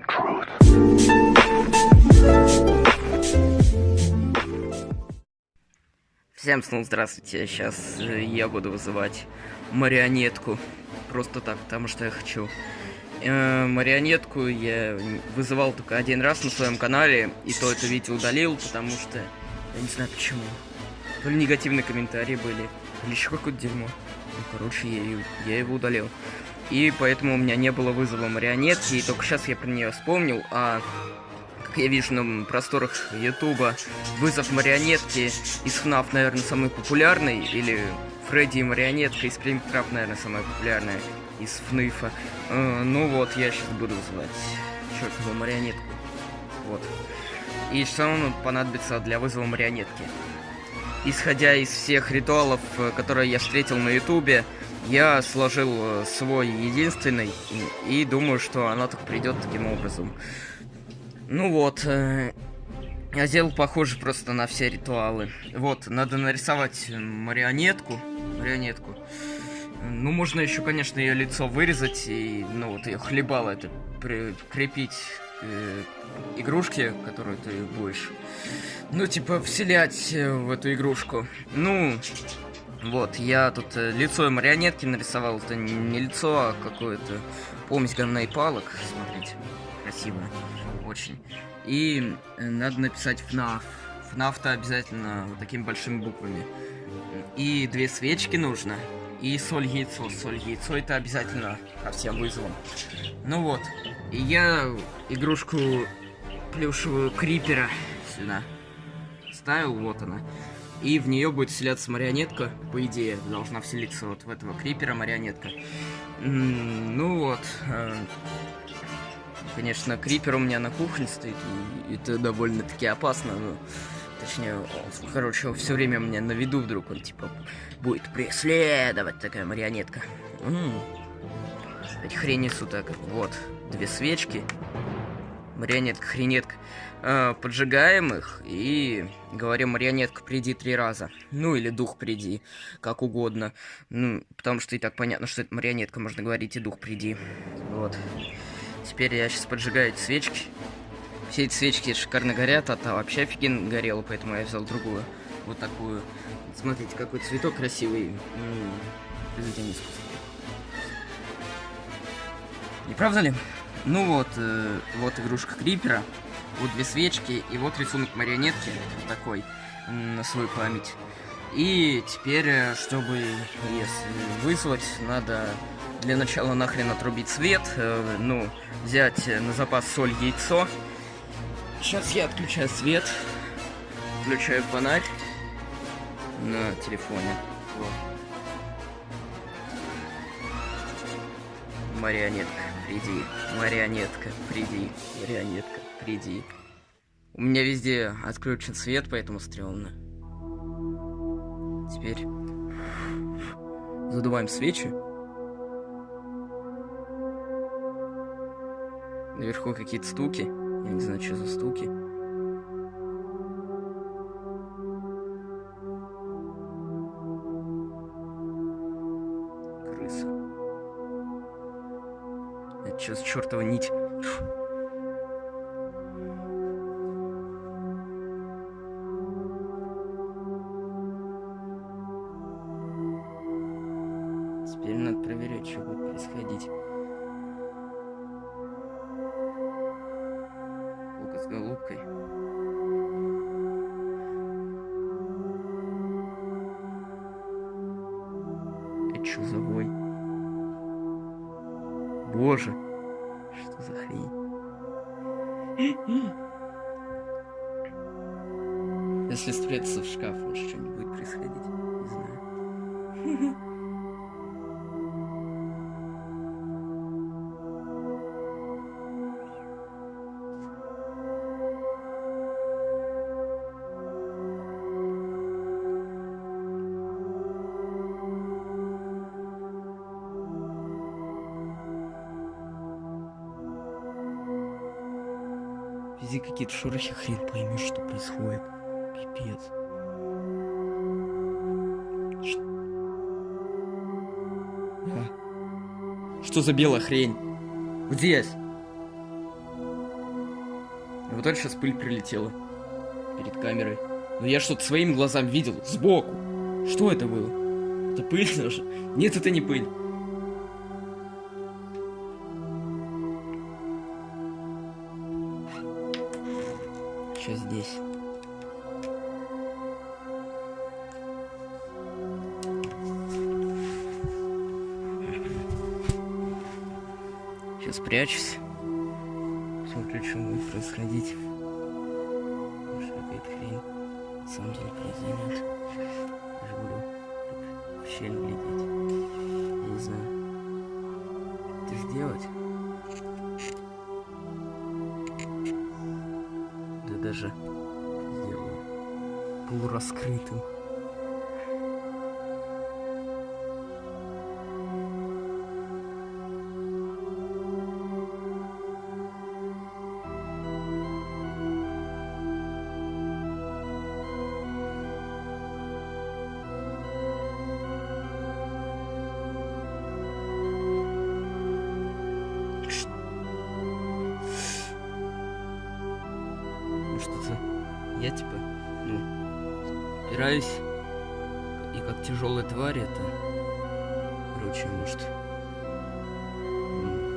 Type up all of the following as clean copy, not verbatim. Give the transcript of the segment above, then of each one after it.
the truth. Всем снова здравствуйте. Сейчас я буду вызывать марионетку. Просто так, потому что я хочу. Марионетку я вызывал только один раз на своем канале, и то это видео удалил, потому что я не знаю почему. То ли негативные комментарии были, или еще какое-то дерьмо. Ну, короче, я его удалил. И поэтому у меня не было вызова марионетки, и только сейчас я про нее вспомнил, как я вижу на просторах Ютуба, вызов марионетки из FNAF, наверное, самый популярный, или Фредди и марионетка из Springtrap, наверное, самая популярная из FNAF. Ну вот, я сейчас буду вызывать чертову марионетку. Вот. И что нам понадобится для вызова марионетки? Исходя из всех ритуалов, которые я встретил на Ютубе, я сложил свой единственный, и думаю, что она так придет таким образом. Ну вот, я сделал похоже просто на все ритуалы. Вот, надо нарисовать марионетку. Ну, можно еще, конечно, ее лицо вырезать и, ну, вот ее хлебало это прикрепить к игрушке, которую ты будешь, ну, типа, вселять в эту игрушку. Ну, вот, я тут лицо марионетки нарисовал. Это не лицо, а какое-то помесь говна и палок. Смотрите, красиво. Очень. И надо написать FNAF. FNAF-то обязательно вот такими большими буквами. И 2 свечки нужно. И соль-яйцо. Соль-яйцо это обязательно ко всем вызовам. Ну вот. И я игрушку плюшевую крипера сюда ставил. Вот она. И в нее будет вселяться марионетка. По идее, должна вселиться вот в этого крипера марионетка. Ну вот. Конечно, крипер у меня на кухне стоит, и это довольно-таки опасно, но... Точнее, короче, все время у меня на виду вдруг он, типа, будет преследовать такая марионетка. Эти хрень несу так. Вот, 2 свечки. Марионетка, хренетка. Поджигаем их и говорим: марионетка, приди 3 раза. Ну, или дух приди, как угодно. Ну, потому что и так понятно, что это марионетка, можно говорить и дух приди. Вот. Теперь я сейчас поджигаю эти свечки. Все эти свечки шикарно горят, а та вообще офигенно горела, поэтому я взял другую. Вот такую. Смотрите, какой цветок красивый. Произведение искусства. Не правда ли? Ну вот, вот игрушка крипера. Вот 2 свечки, и вот рисунок марионетки. Вот такой, на свою память. И теперь, чтобы если вызвать, надо... Для начала нахрен отрубить свет, ну, взять на запас соль, яйцо. Сейчас я отключаю свет, включаю фонарь на телефоне. Вот. Марионетка, приди, марионетка, приди, марионетка, приди. У меня везде отключен свет, поэтому стрёмно. Теперь задуваем свечи. Наверху какие-то стуки. Я не знаю, что за стуки. Крыса. Это что за чертова нить? Теперь надо проверять, что будет происходить. С голубкой. Это что за вой? Боже, что за хрень? Если спрятаться в шкаф, может, что-нибудь будет происходить? Не знаю. Везде какие-то шорохи, хрен поймешь, что происходит. Пипец. Что за белая хрень? Здесь. И вот только сейчас пыль прилетела перед камерой. Но я что-то своими глазами видел сбоку. Что это было? Это пыль даже? Нет, это не пыль. Сейчас здесь. Сейчас прячусь. Смотрю, что будет происходить. Может, какая-то хрень на самом деле произойдет. Я же буду в щель глядеть. Я не знаю. Это сделать? Да даже сделаю полураскрытым. Что-то я типа, опираюсь, и как тяжелая тварь это, короче, может,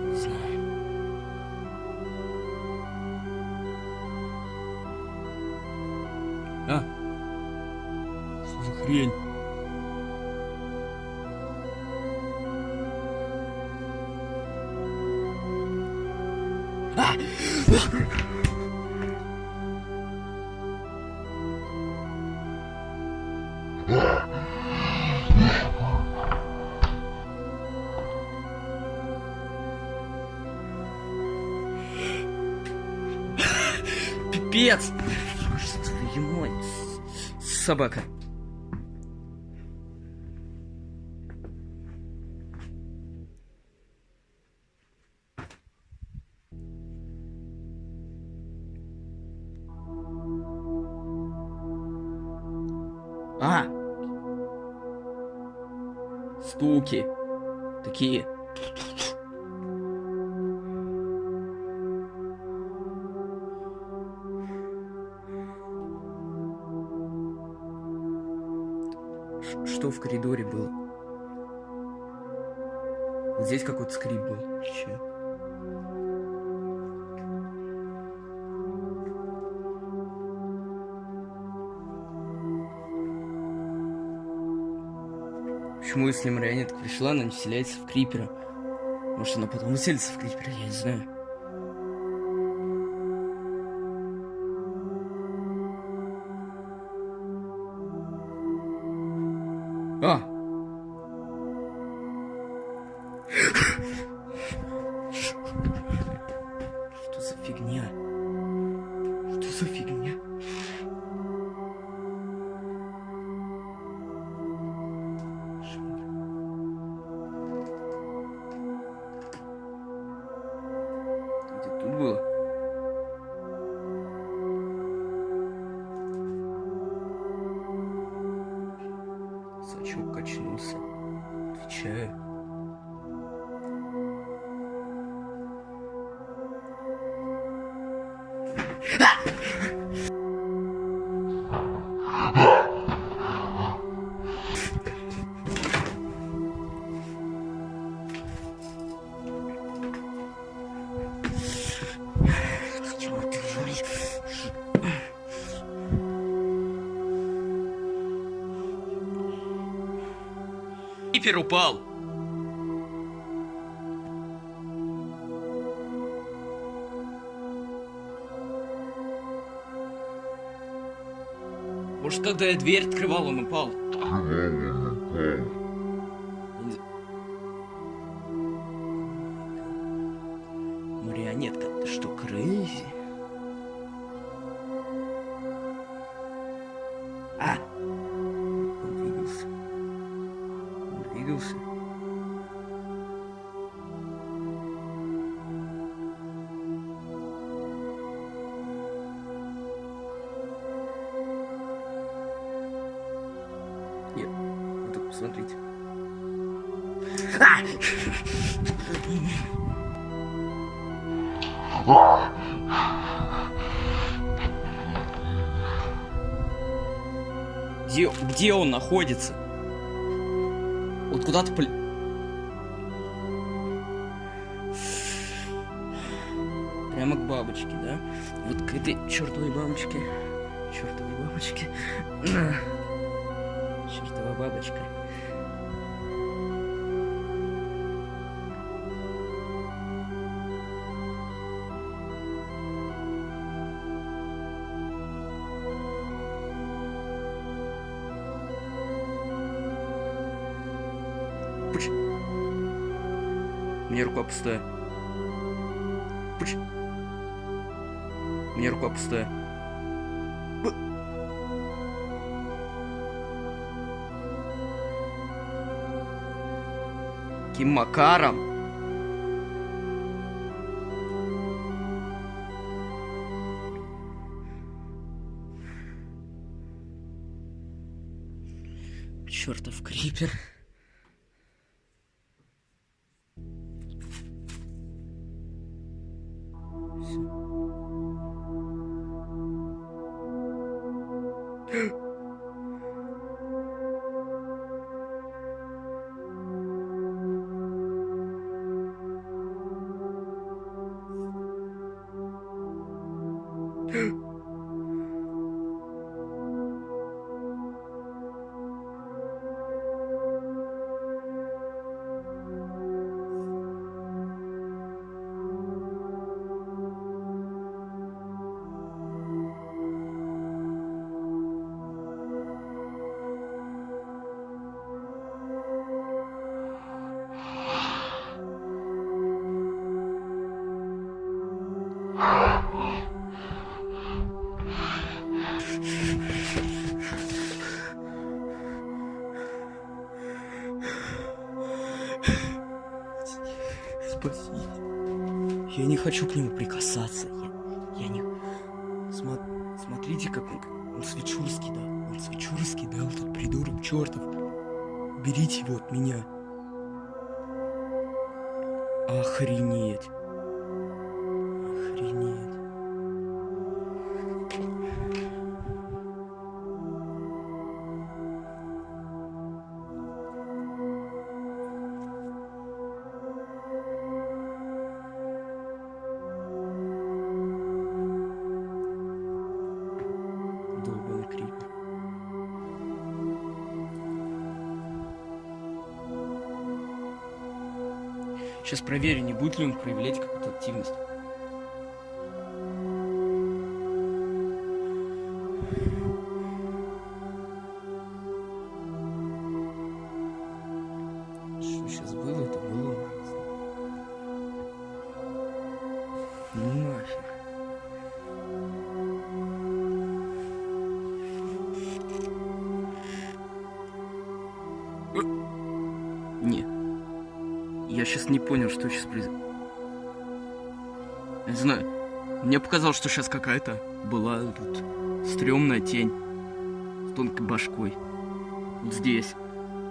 не знаю. А, что за хрень? Пипец! Твою мать, собака. А! Стуки. Такие. Что в коридоре было? Вот здесь какой-то скрип был. Че? Почему, если марионетка пришла, она не вселяется в крипера? Может, она потом вселится в крипера, я не знаю. А! Что за фигня? Что за фигня? Где тут было? Сачок качнулся. Отвечаю. Крипер упал. Может, когда я дверь открывал, он упал. Марионетка, ты что, крейзи? А! Он двигался. Он двигался. Нет, вот тут посмотрите. Где он находится? Вот куда-то прямо к бабочке, да? Вот к этой чертовой бабочке. Чертовой бабочке. На. Чертова бабочка. Пуч. Мне рука пустая. Пуч. Мне рука пустая. Каким макаром? Чертов крипер. Спаси. Я не хочу к нему прикасаться. Я не... Смотрите, как он свечу раскидал. Он свечу раскидал, этот придурок чертов. Берите его от меня. Охренеть. Охренеть. Долбаный крипер. Сейчас проверю, не будет ли он проявлять какую-то активность. Что сейчас было, это было. Ну нафиг. Нет. Я сейчас не понял, что сейчас произошло. Я не знаю. Мне показалось, что сейчас какая-то была тут стрёмная тень с тонкой башкой. Вот здесь.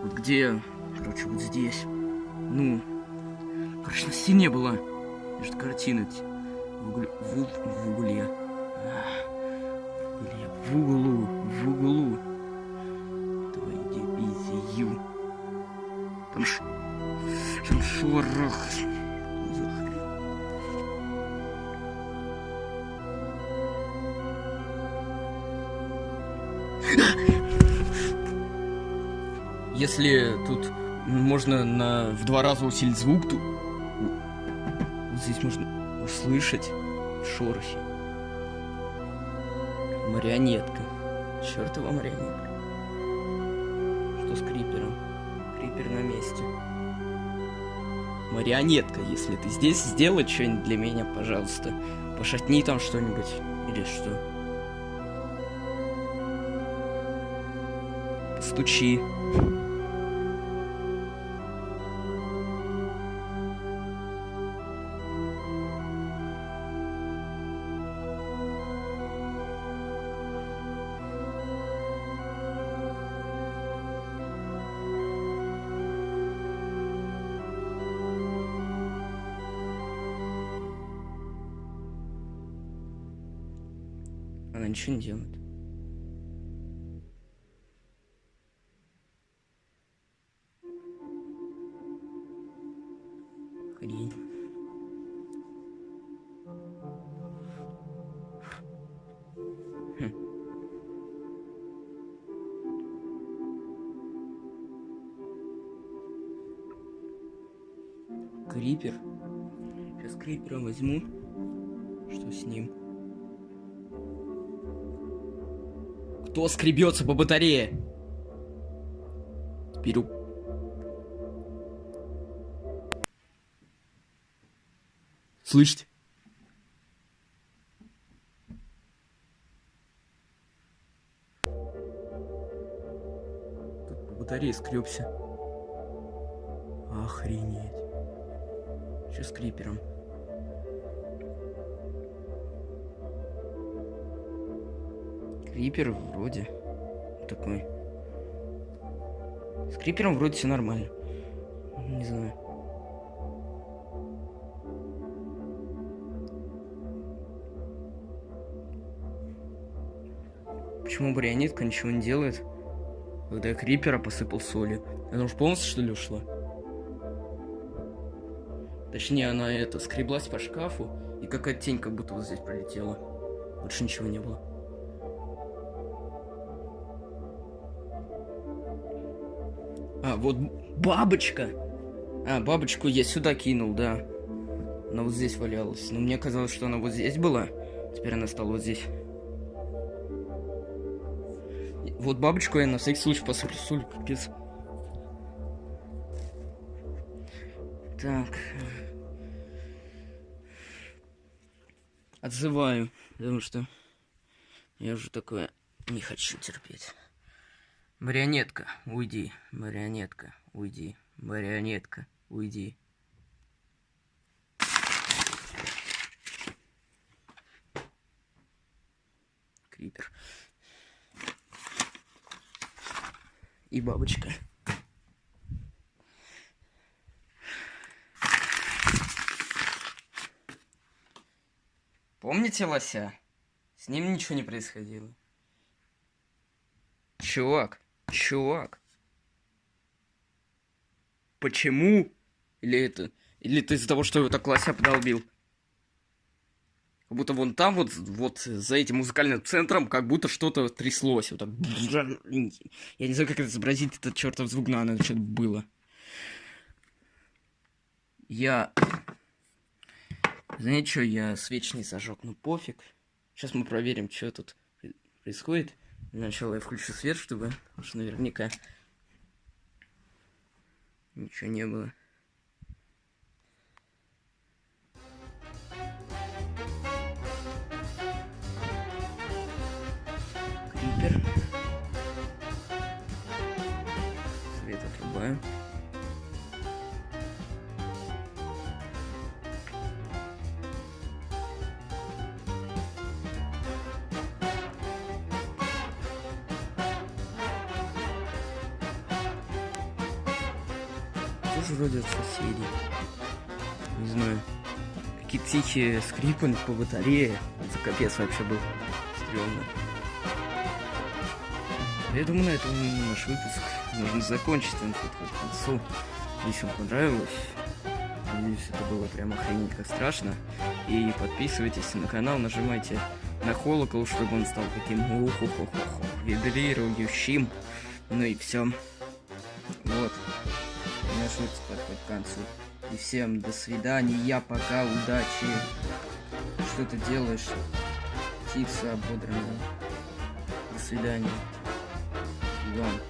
Вот где? Короче, вот здесь. Ну, короче, на стене была. Между картиной. В угле. В угле. В углу. В углу. Твою дивизию. Там шорох. Если тут можно в 2 раза усилить звук, то вот здесь можно услышать шорохи. Марионетка. Чёртова марионетка. Что с крипером? Крипер на месте. Марионетка, если ты здесь, сделай что-нибудь для меня, пожалуйста. Пошатни там что-нибудь. Или что? Постучи. Она ничего не делает. крипер. Сейчас крипера возьму. Что с ним? Кто скребется по батарее? Беру. Слышите? Тут по батарее скребся. Охренеть. Что с крипером? Крипер вроде такой. С крипером вроде все нормально. Не знаю. Почему марионетка ничего не делает, когда я крипера посыпал солью? Она уж полностью, что ли, ушла? Точнее, она скреблась по шкафу, и какая-то тень как будто вот здесь пролетела. Больше ничего не было. А, вот бабочка! А, бабочку я сюда кинул, да. Она вот здесь валялась. Но мне казалось, что она вот здесь была. Теперь она стала вот здесь. Вот бабочку я на всякий случай посыплю соль, капец. Так. Отзываю, потому что я уже такое не хочу терпеть. Марионетка, уйди. Марионетка, уйди. Марионетка, уйди. Крипер. И бабочка. Помните лося? С ним ничего не происходило. Чувак. Почему? Или это из-за того, что его так лося подолбил? Как будто вон там, вот за этим музыкальным центром, как будто что-то тряслось. Вот так. Я не знаю, как это изобразить, этот чертов звук, но это что-то было. Знаете что, я свеч не зажег, ну пофиг. Сейчас мы проверим, что тут происходит. Для начала я включу свет, чтобы уж наверняка ничего не было. Крипер. Свет отрубаем. Тоже вроде от соседей. Не знаю. Какие тихие скрипы по батарее. Это капец вообще был. Стрёмно. Я думаю, на этом наш выпуск нужно закончить. Он подходит к концу. Если вам понравилось, надеюсь, это было прям охренеть как страшно. И подписывайтесь на канал, нажимайте на колокол, чтобы он стал таким вибрирующим. Ну и все. Вот. Наш выпуск подходит к концу. И всем до свидания, пока, удачи. Что ты делаешь? Птица ободранная. До свидания. Иван.